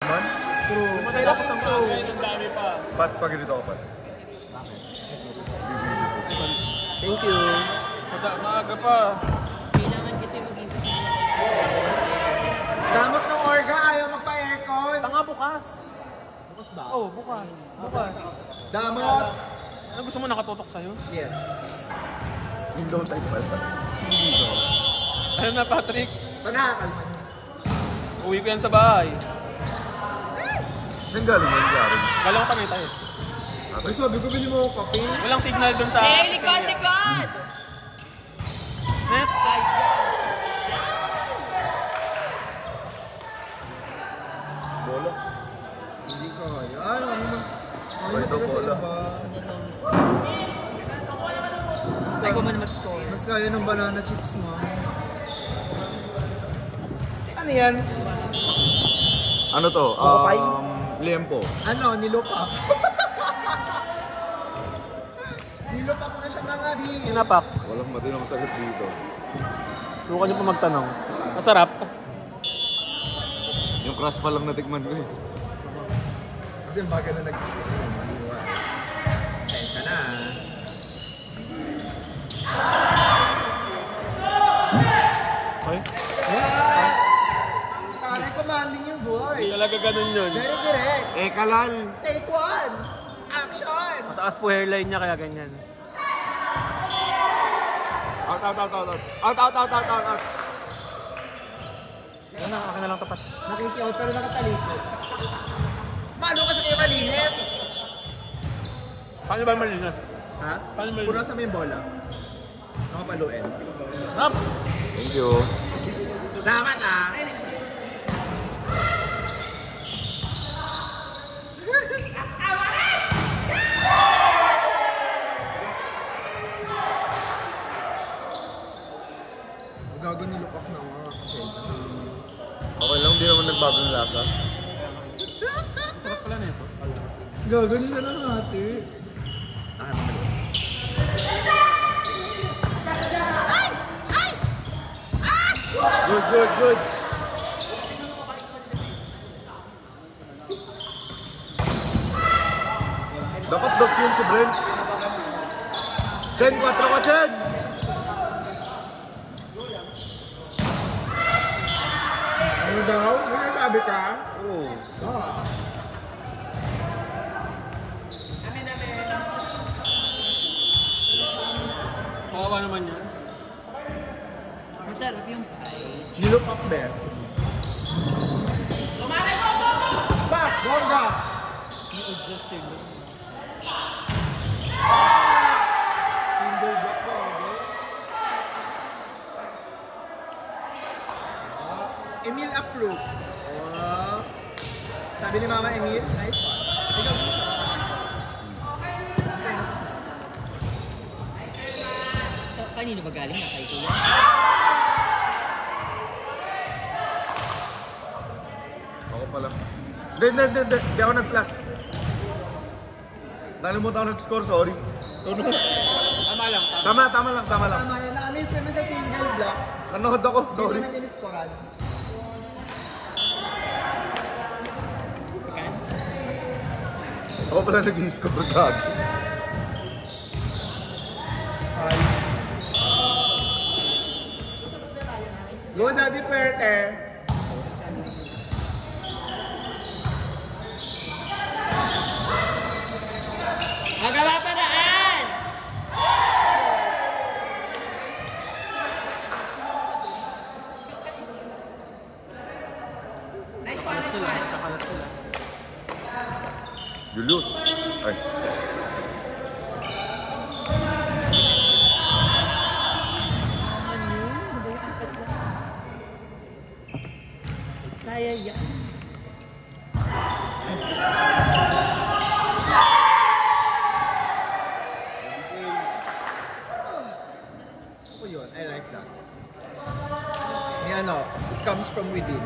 naman. True. Matapos ang kagay, ang dami pa. Pat, pag ganito ako, Pat. Thank you. Maaga pa. Kailangan kasi maging kasi. Damot ng orga, ayaw magpa-aircon. Tanga bukas. Bukas ba? Oh, bukas. Bukas. Damot. Ano gusto mo nakatutok sa'yo? Yes. Window type pala. Ano na, Patrick? Ito na, kalman. Uwi ko yan sa bahay. Saan galing yan, Gary? Galang pa tayo. Ay, sabi ko, bili mo ako kape. Walang signal dun sa... Eh, likod, likod! Net? Ay, Bola. Hindi ko. Ano naman? Ano Ito, naman bola. Ay, ko man mag-score. Mas kaya ng banana chips mo. Ano yan? Ano to? Okapay? Liempo. Ano, nilupak. Nilupak na siya mga di. Sinapak. Walang matinong sagot dito. Subukan niyo pa magtanong. Masarap. Yung crush pa lang natikman ko eh. Kasi ang baga na nag-iwan. Send ka na. Okay? Kaya commanding yung voice. Hindi talaga ganun yun. Very direct. Kalal! Take one. Action. Mataas po hairline niya kaya ganyan. Out, out, out, out, out. Out, out, out, out, out, out. Ano na, akin na lang tapat. Nakiki-out pero nakatalikod. Mano kasi kayo malinis. Paano ba malinis? Ha? Paano malinis? Puro sa may bola. Nakapaluin. Rap! Thank you. Dapat ah. Gago ni lupak na mga Okay lang, di naman nagbago ng lasa. Sarap pala na ito. Gago nila ng ate. Good, good, good. Dapat dos yun si Brent. Chen, 4 ka, Chen! Ano daw? May sabi ka? Oo. Ah. Kawawa naman yan. masarap yung pie. Nilupak be. Back! Bongga! I-adjust sila. Spindle block ko. Emil approve. Oh. Sabi ni Mama Emil, nice one. Ikaw din siya. So, kanino ba galing na kay Kuya? Ako pala. Hindi ako nag-plus. Nalimutan ako nag-score, sorry. Tama lang. Tama lang. Tama yan. Na-amaze kami sa single block. Nanood ako, Hindi sorry. namin in-scorean. Ako pala nag-i-score, God. Ay. Go, Daddy Puerte. Magawa pa daan! Kakalat sila. Kakalat sila. Julius. Ay. Kaya yan. Oh, yun. I like that. May ano, it comes from within.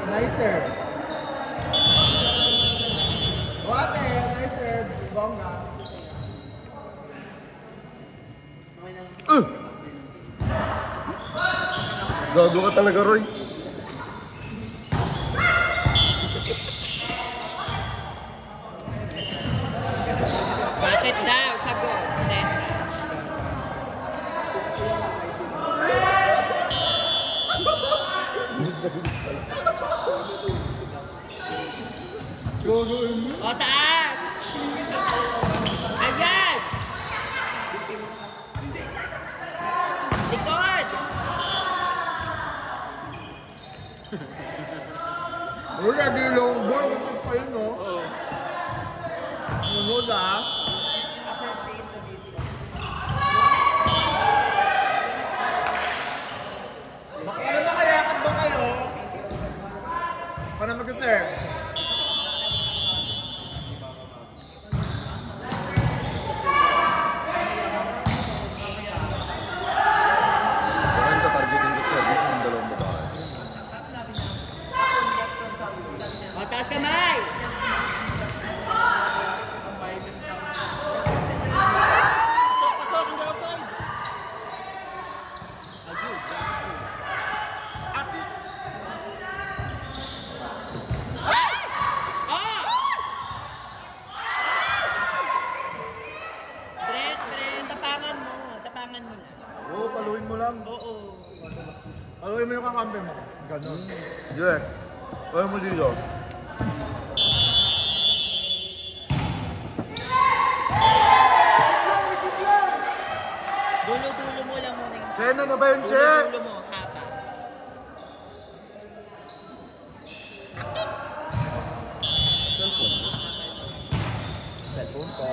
Nicer. What nicer. Bongga. Gago ka talaga, Roy. O, taas! Ayan! Likod! Uy, lagi long ball. Ito pa yun, no? Oo. Nunod, ah. Ano nakalakad ba kayo? Para mag-serve. Ganun ka targeting ko service ng dalawang babae. O, taas kamay! Pasok, hindi outside. Oh! Dren, tapangan mo. Tapangan mo lang. Oo, paluin mo lang. Oo. Aluin mo yung kakampi mo. Ganon. Jack, paluin mo dito. Dulo-dulo mo lang muna yung... Chen, ano ba yun, Che? Dulo-dulo mo, hapa. Cellphone ko.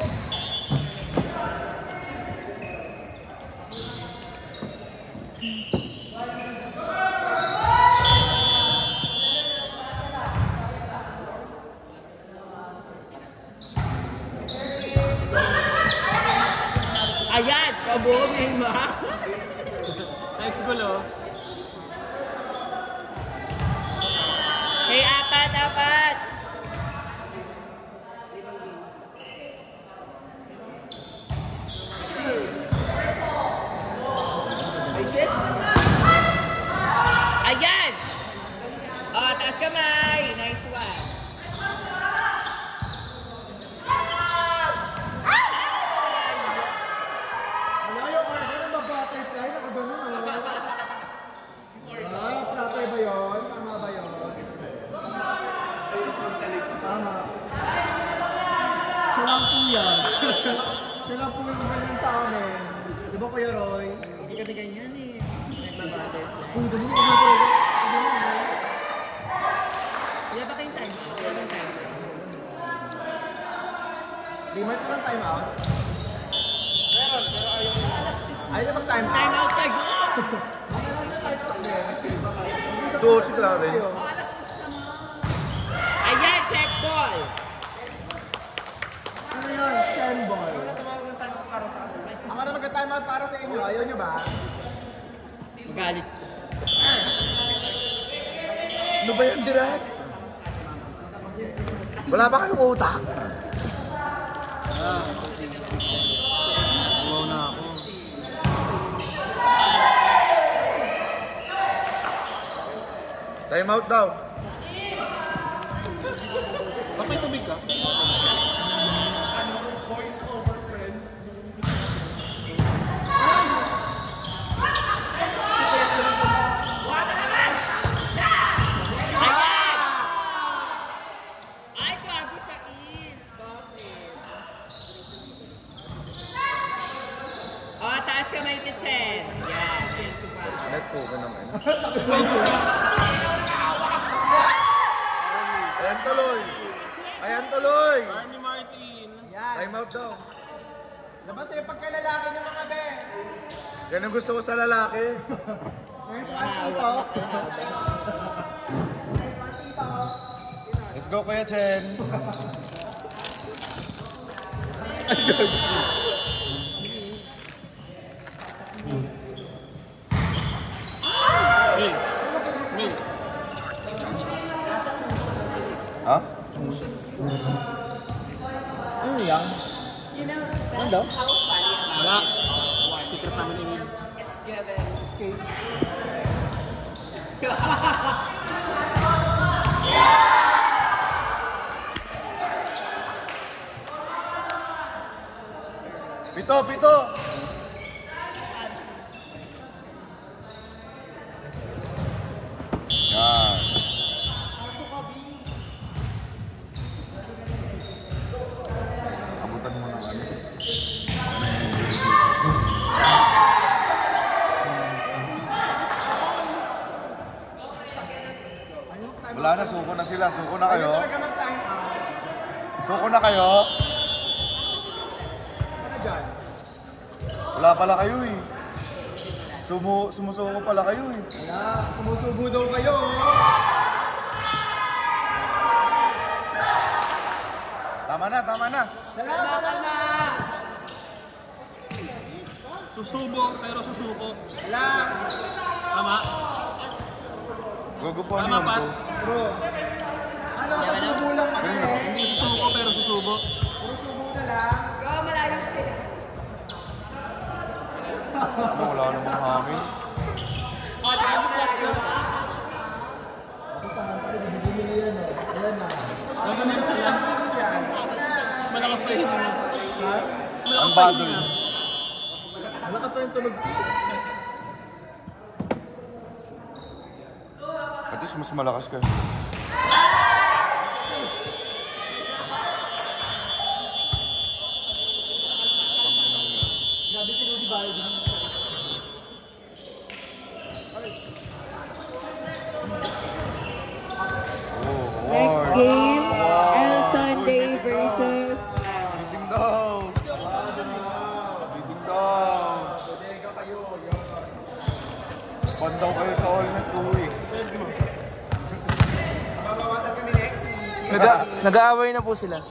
Ayan! Kabuong na yung ma. Next goal, oh. Hey, apat! Ayan! O, taas kamay! Nice one! Ano yung order ng butterfly? Nakaganon, oh. Ah, flutter ba yun? Tama ba yun? Tama. Siya lang po yan. Siya lang po yung ganyan sa amin. Di ba, Kuya Roy? Hindi kami ganyan eh. Nagbabatterfly. Kung ganun ko ganun. Wala ba kayong time? Wala bang time? Di mo ito ng time out? Ayaw na mag-time out. Time out kayo! Doon si Clarence. Ayan, check ball! Ano yun? 10 ball. Ako na mag-time out para sa inyo. Ayaw nyo ba? Magalit. Ano ba yan, Direk? Wala ba kayong utak? Wow na ako. Time out daw. Ba't may tubig ka? Ayan! Ay, gago sa is! Bakit? O, taas kamay ni Chen. Ayan, yes, Net po ka naman. Ayan tuloy. Ayan tuloy. Army Martin. Yan. Time out daw. Labas yung pagkalalaki nyo mga be. Ganun gusto ko sa lalaki. Ngayon sa tito. Let's go, Kuya Chen. Mil. Mil. Ha? Ano yan? You know, that's Ano? how funny Wala. Secret namin ni Mil. it's given. Okay. Pito, pito. Yan. na sila. Suko na kayo. Suko na kayo. Ano dyan? Wala pala kayo eh. Sumusuko pala kayo eh. Wala, sumusubo daw kayo. Tama na, tama na. Salamat na! Susubo, pero susuko. Wala! Tama? Gogo po Tama, niyo Pat? po. Bro, ano sa subo lang kami eh? Hindi susuko, pero susubo. Puro subo na lang. Bro, malayo ka. Wala namang hangin. Oh, tsaka plus plus. Ako saan pa rin, bibili na yan eh. Ayan na. Gano'n yung tiyan. Mas malakas pa yun. Mas Ang malakas pa badoy. yun. Malakas pa yung tunog ko. At least mas malakas ka. Grabe si Rudy Bayo din. Next game, El Sunday versus Biting daw. Biting daw. Bodega kayo, yun. Ban daw kayo sa all na 2 weeks. Mabawasan kami next week. Nag-aaway na po sila.